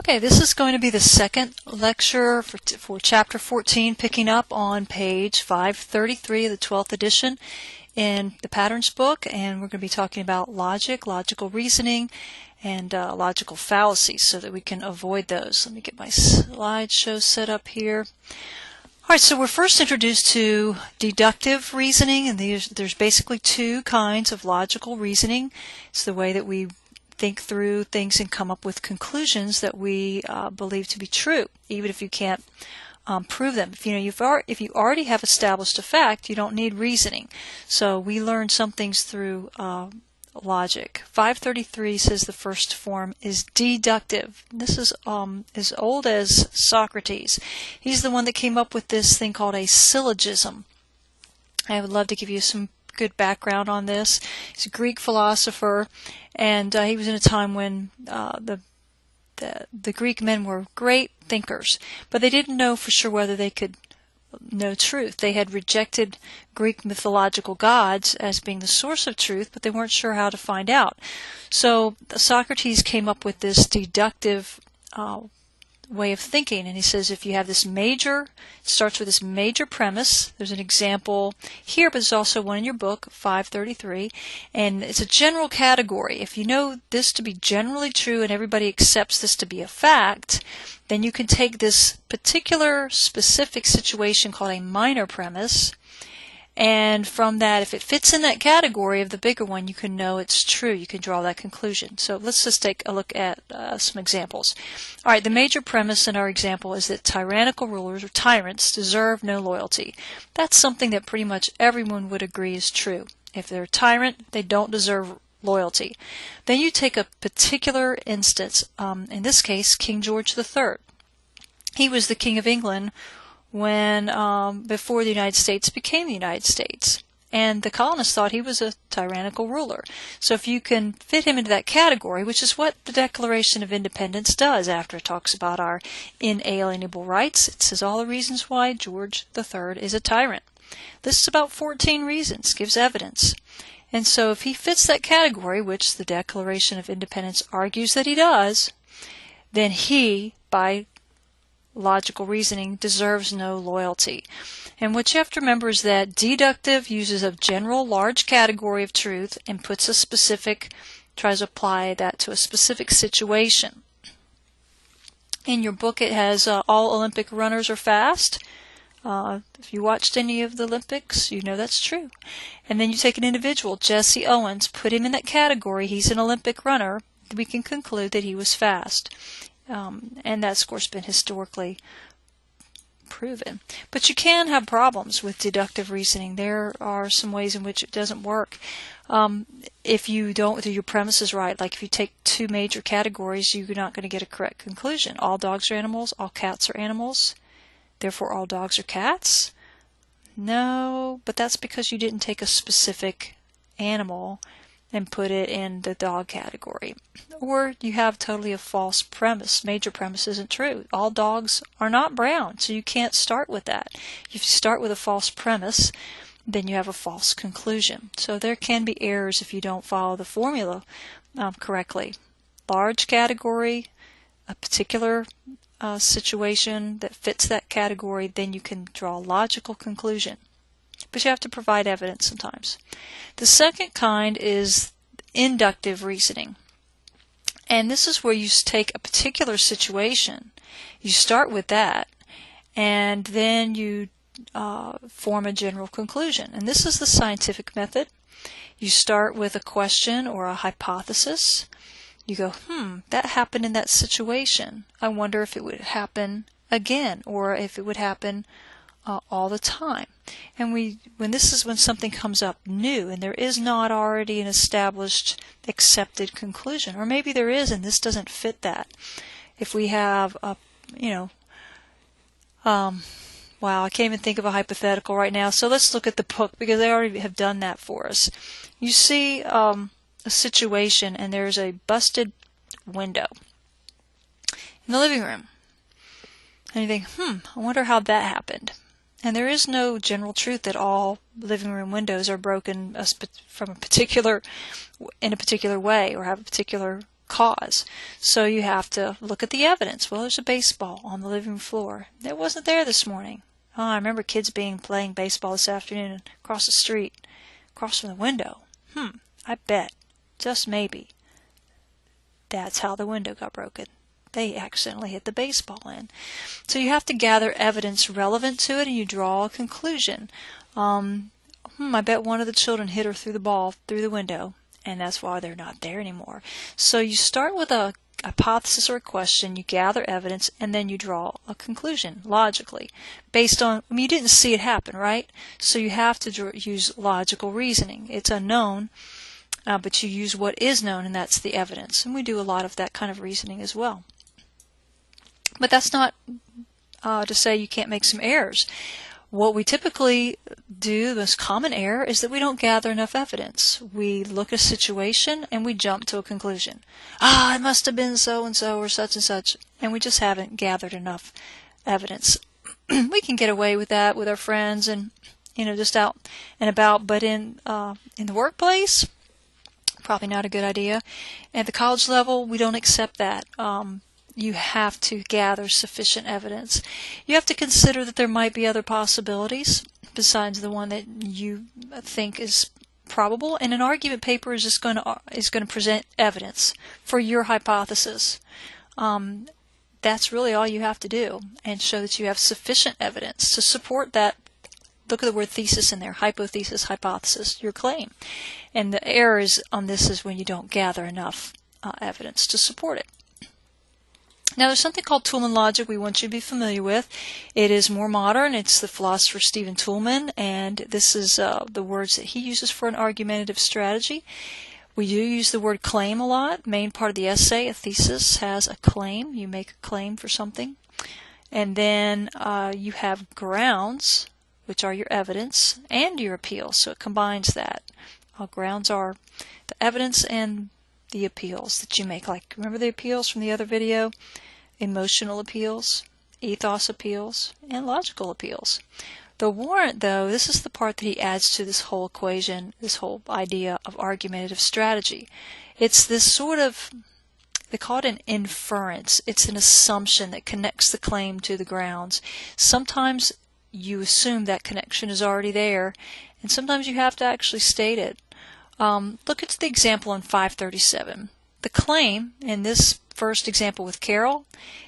Okay, this is going to be the second lecture for Chapter 14, picking up on page 533 of the 12th edition in the Patterns book, and we're going to be talking about logic, logical reasoning, and logical fallacies so that we can avoid those. Let me get my slideshow set up here. Alright, so we're first introduced to deductive reasoning, and there's basically two kinds of logical reasoning. It's the way that we think through things and come up with conclusions that we believe to be true, even if you can't prove them. If you already have established a fact, you don't need reasoning. So we learn some things through logic. 533 says the first form is deductive. This is as old as Socrates. He's the one that came up with this thing called a syllogism. I would love to give you some good background on this. He's a Greek philosopher, and he was in a time when the Greek men were great thinkers, but they didn't know for sure whether they could know truth. They had rejected Greek mythological gods as being the source of truth, but they weren't sure how to find out. So Socrates came up with this deductive way of thinking, and he says if you have this it starts with this major premise. There's an example here, but there's also one in your book, 533, and it's a general category. If you know this to be generally true and everybody accepts this to be a fact, then you can take this particular specific situation called a minor premise, and from that, if it fits in that category of the bigger one, you can know it's true. You can draw that conclusion. So let's just take a look at some examples. All right, the major premise in our example is that tyrannical rulers or tyrants deserve no loyalty. That's something that pretty much everyone would agree is true. If they're a tyrant, they don't deserve loyalty. Then you take a particular instance, in this case, King George III. He was the King of England when before the United States became the United States, and the colonists thought he was a tyrannical ruler. So if you can fit him into that category, which is what the Declaration of Independence does after it talks about our inalienable rights, it says all the reasons why George III is a tyrant. This is about 14 reasons, gives evidence. And so if he fits that category, which the Declaration of Independence argues that he does, then he, by logical reasoning, deserves no loyalty. And what you have to remember is that deductive uses a general large category of truth and tries to apply that to a specific situation. In your book it has all Olympic runners are fast. If you watched any of the Olympics, you know that's true. And then you take an individual, Jesse Owens, put him in that category, he's an Olympic runner, we can conclude that he was fast. And that's, of course, been historically proven. But you can have problems with deductive reasoning. There are some ways in which it doesn't work. If you don't do your premises right, like if you take two major categories, you're not going to get a correct conclusion. All dogs are animals, all cats are animals, therefore all dogs are cats? No, but that's because you didn't take a specific animal and put it in the dog category. Or you have totally a false premise. Major premise isn't true. All dogs are not brown, so you can't start with that. If you start with a false premise, then you have a false conclusion. So there can be errors if you don't follow the formula correctly. Large category, a particular situation that fits that category, then you can draw a logical conclusion. But you have to provide evidence sometimes. The second kind is inductive reasoning. And this is where you take a particular situation, you start with that, and then you form a general conclusion. And this is the scientific method. You start with a question or a hypothesis. You go, that happened in that situation. I wonder if it would happen again, or if it would happen all the time. And when something comes up new and there is not already an established accepted conclusion, or maybe there is and this doesn't fit that. If we have wow, I can't even think of a hypothetical right now, so let's look at the book because they already have done that for us. You see a situation and there's a busted window in the living room, and you think, I wonder how that happened. And there is no general truth that all living room windows are broken in a particular way or have a particular cause. So you have to look at the evidence. Well, there's a baseball on the living room floor. It wasn't there this morning. Oh, I remember kids playing baseball this afternoon across the street, across from the window. I bet, just maybe, that's how the window got broken. They accidentally hit the baseball in. So you have to gather evidence relevant to it, and you draw a conclusion. I bet one of the children hit her through the ball through the window, and that's why they're not there anymore. So you start with a hypothesis or a question, you gather evidence, and then you draw a conclusion logically based on, you didn't see it happen, right? So you have to use logical reasoning. It's unknown, but you use what is known, and that's the evidence. And we do a lot of that kind of reasoning as well. But that's not to say you can't make some errors. What we typically do, the most common error, is that we don't gather enough evidence. We look at a situation and we jump to a conclusion. It must have been so-and-so or such and such, and we just haven't gathered enough evidence. We can get away with that with our friends and, just out and about, but in the workplace, probably not a good idea. At the college level, we don't accept that. You have to gather sufficient evidence. You have to consider that there might be other possibilities besides the one that you think is probable, and an argument paper is just going to present evidence for your hypothesis. That's really all you have to do, and show that you have sufficient evidence to support that. Look at the word thesis in there, hypothesis, hypothesis, your claim. And the error on this is when you don't gather enough evidence to support it. Now, there's something called Toulmin logic we want you to be familiar with. It is more modern. It's the philosopher Stephen Toulmin, and this is the words that he uses for an argumentative strategy. We do use the word claim a lot. Main part of the essay, a thesis, has a claim. You make a claim for something. And then you have grounds, which are your evidence, and your appeals. So it combines that. Grounds are the evidence and the appeals that you make. Like, remember the appeals from the other video? Emotional appeals, ethos appeals, and logical appeals. The warrant, though, this is the part that he adds to this whole equation, this whole idea of argumentative strategy. It's this sort of, they call it an inference. It's an assumption that connects the claim to the grounds. Sometimes you assume that connection is already there, and sometimes you have to actually state it. Look at the example in 537. The claim in this first example with Carol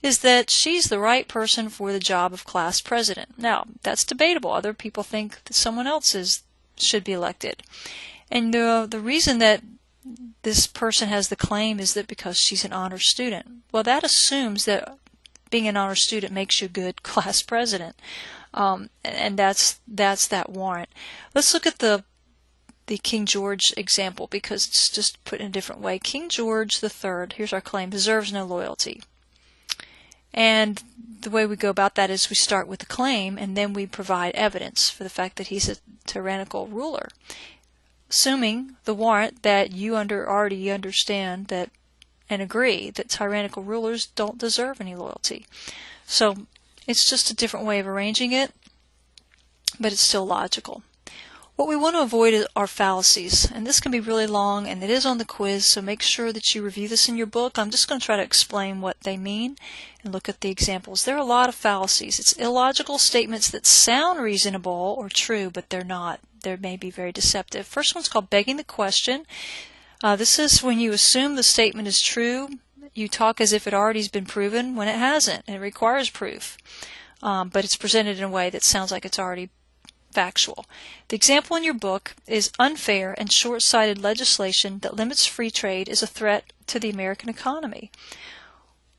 is that she's the right person for the job of class president. Now, that's debatable. Other people think that someone else should be elected. And the reason that this person has the claim is that because she's an honor student. Well, that assumes that being an honor student makes you a good class president. And that's that warrant. Let's look at the King George example, because it's just put in a different way. King George III, here's our claim, deserves no loyalty. And the way we go about that is we start with the claim, and then we provide evidence for the fact that he's a tyrannical ruler, assuming the warrant that you already understand that and agree that tyrannical rulers don't deserve any loyalty. So it's just a different way of arranging it, but it's still logical. What we want to avoid are fallacies, and this can be really long, and it is on the quiz, so make sure that you review this in your book. I'm just going to try to explain what they mean and look at the examples. There are a lot of fallacies. It's illogical statements that sound reasonable or true, but they're not. They may be very deceptive. First one's called begging the question. This is when you assume the statement is true. You talk as if it already has been proven when it hasn't, and it requires proof. But it's presented in a way that sounds like it's already factual. The example in your book is unfair and short-sighted legislation that limits free trade is a threat to the American economy.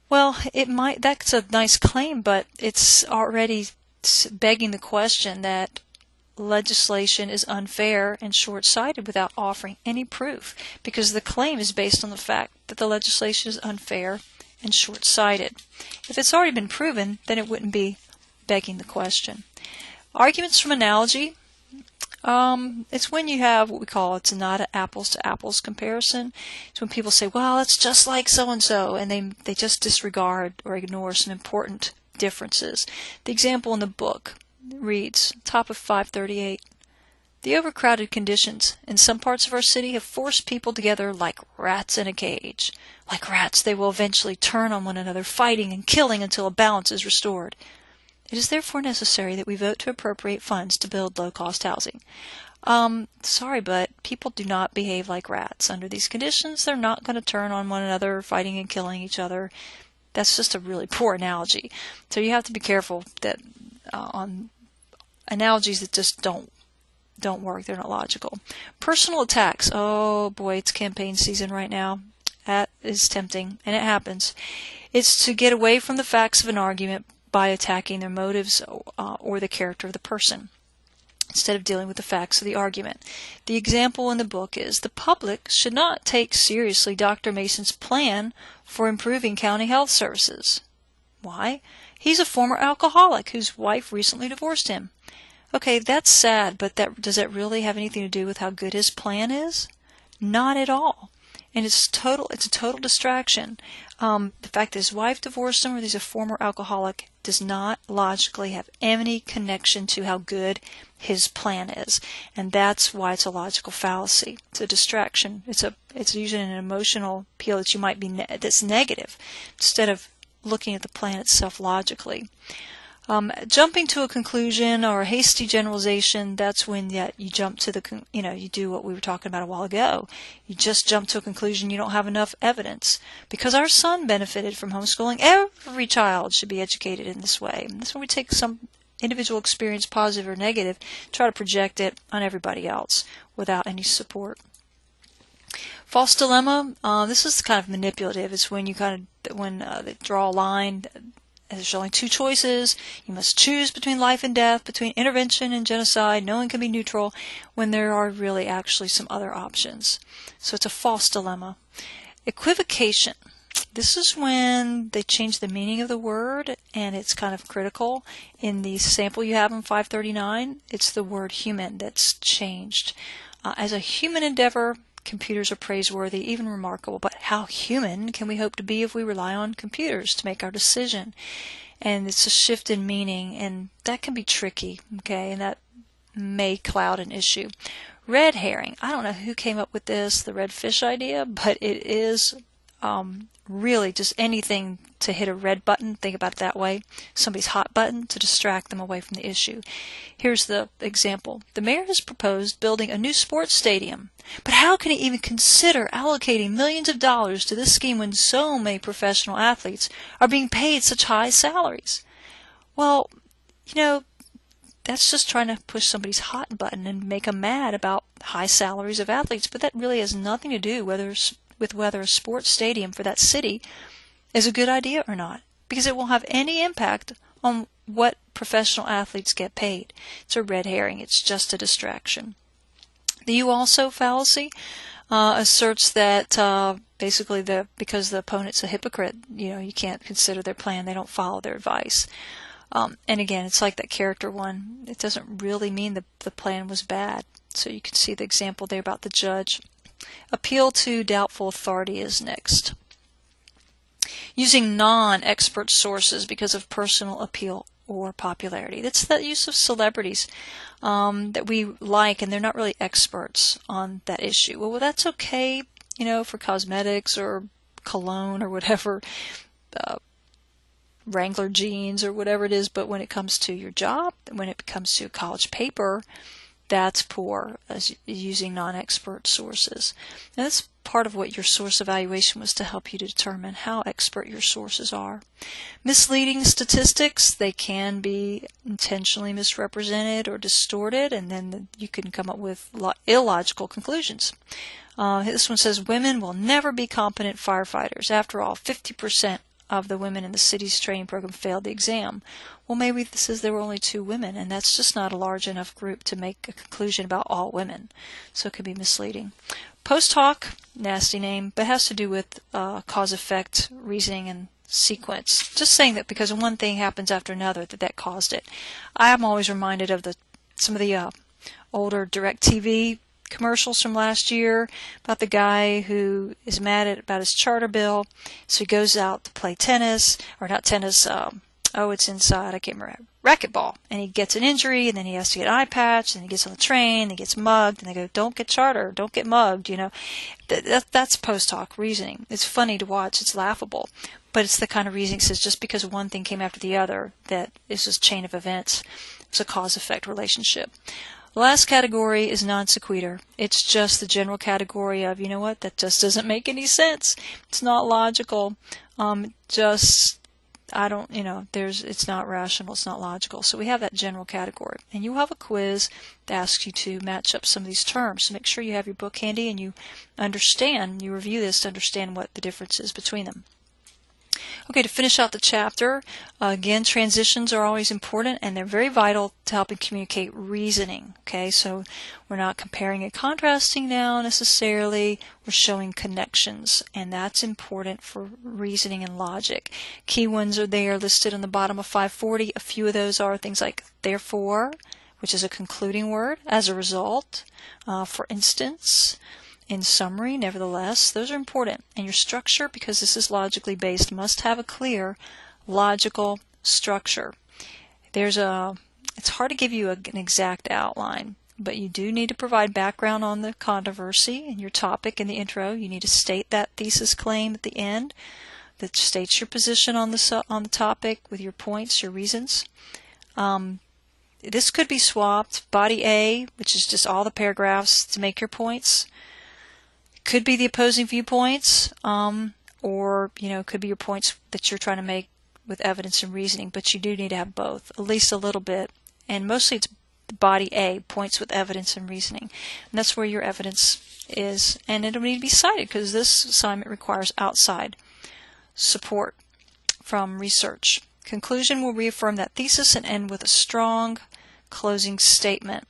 Well, that's a nice claim, but it's already begging the question that legislation is unfair and short-sighted without offering any proof, because the claim is based on the fact that the legislation is unfair and short-sighted. If it's already been proven, then it wouldn't be begging the question. Arguments from analogy. It's when you have what we call, it's not an apples to apples comparison. It's when people say, well, it's just like so-and-so, and they just disregard or ignore some important differences. The example in the book reads, top of 538, The overcrowded conditions in some parts of our city have forced people together like rats in a cage. Like rats, they will eventually turn on one another, fighting and killing until a balance is restored. It is therefore necessary that we vote to appropriate funds to build low-cost housing. Sorry, but people do not behave like rats. Under these conditions, they're not going to turn on one another, fighting and killing each other. That's just a really poor analogy. So you have to be careful that on analogies that just don't work. They're not logical. Personal attacks. Oh boy, it's campaign season right now. That is tempting, and it happens. It's to get away from the facts of an argument by attacking their motives or the character of the person, instead of dealing with the facts of the argument. The example in the book is the public should not take seriously Dr. Mason's plan for improving county health services. Why? He's a former alcoholic whose wife recently divorced him. Okay, that's sad, but does that really have anything to do with how good his plan is? Not at all. And it's a total distraction. The fact that his wife divorced him or he's a former alcoholic does not logically have any connection to how good his plan is. And that's why it's a logical fallacy. It's a distraction. It's using an emotional appeal that you might be that's negative instead of looking at the plan itself logically. Jumping to a conclusion or a hasty generalization, that's when you jump to you do what we were talking about a while ago. You just jump to a conclusion. You don't have enough evidence. Because our son benefited from homeschooling, every child should be educated in this way. And that's when we take some individual experience, positive or negative, try to project it on everybody else without any support. False dilemma, this is kind of manipulative. It's when they draw a line. There's only two choices. You must choose between life and death, between intervention and genocide. No one can be neutral when there are really actually some other options. So it's a false dilemma. Equivocation. This is when they change the meaning of the word, and it's kind of critical. In the sample you have in 539, it's the word human that's changed. As a human endeavor, computers are praiseworthy, even remarkable, but how human can we hope to be if we rely on computers to make our decision? And it's a shift in meaning, and that can be tricky, okay, and that may cloud an issue. Red herring. I don't know who came up with this, the red fish idea, but it is really just anything to hit a red button. Think about it that way. Somebody's hot button to distract them away from the issue. Here's the example. The mayor has proposed building a new sports stadium. But how can he even consider allocating millions of dollars to this scheme when so many professional athletes are being paid such high salaries? Well, that's just trying to push somebody's hot button and make them mad about high salaries of athletes. But that really has nothing to do with whether a sports stadium for that city is a good idea or not, because it won't have any impact on what professional athletes get paid. It's a red herring. It's just a distraction. The you also fallacy asserts that basically because the opponent's a hypocrite, you can't consider their plan. They don't follow their advice. And again, it's like that character one. It doesn't really mean the plan was bad. So you can see the example there about the judge. Appeal to doubtful authority is next. Using non-expert sources because of personal appeal or popularity. That's the use of celebrities that we like, and they're not really experts on that issue. Well, that's okay, for cosmetics or cologne or whatever, Wrangler jeans or whatever it is, but when it comes to your job, when it comes to a college paper, that's poor, as using non-expert sources. And that's part of what your source evaluation was, to help you to determine how expert your sources are. Misleading statistics, they can be intentionally misrepresented or distorted, and then you can come up with illogical conclusions. This one says women will never be competent firefighters. After all, 50% of the women in the city's training program failed the exam. Well, maybe this is there were only 2 women, and that's just not a large enough group to make a conclusion about all women. So it could be misleading. Post hoc, nasty name, but has to do with cause-effect reasoning and sequence. Just saying that because one thing happens after another, that caused it. I am always reminded of some of the older DirecTV commercials from last year about the guy who is mad about his charter bill, so he goes out to play tennis, or not tennis, it's inside, I can't racquetball, and he gets an injury, and then he has to get an eye patch, and he gets on the train, and he gets mugged, and they go, don't get charter, don't get mugged, you know. That's post hoc reasoning. It's funny to watch, it's laughable, but it's the kind of reasoning that says just because one thing came after the other, that is this chain of events. It's a cause-effect relationship. The last category is non sequitur. It's just the general category of, you know what, that just doesn't make any sense. It's not logical. It's not rational, it's not logical. So we have that general category. And you have a quiz that asks you to match up some of these terms. So make sure you have your book handy and you review this to understand what the difference is between them. Okay, to finish out the chapter, again, transitions are always important, and they're very vital to helping communicate reasoning. Okay, so we're not comparing and contrasting now necessarily, we're showing connections, and that's important for reasoning and logic. Key ones are there listed on the bottom of 540. A few of those are things like therefore, which is a concluding word, as a result, for instance, in summary, nevertheless. Those are important. And your structure, because this is logically based, must have a clear logical structure. It's hard to give you an exact outline, but you do need to provide background on the controversy and your topic in the intro. You need to state that thesis claim at the end that states your position on the topic with your points, your reasons. This could be swapped. Body A, which is just all the paragraphs to make your points, could be the opposing viewpoints, or could be your points that you're trying to make with evidence and reasoning, but you do need to have both, at least a little bit, and mostly it's body A, points with evidence and reasoning, and that's where your evidence is, and it'll need to be cited because this assignment requires outside support from research. Conclusion will reaffirm that thesis and end with a strong closing statement.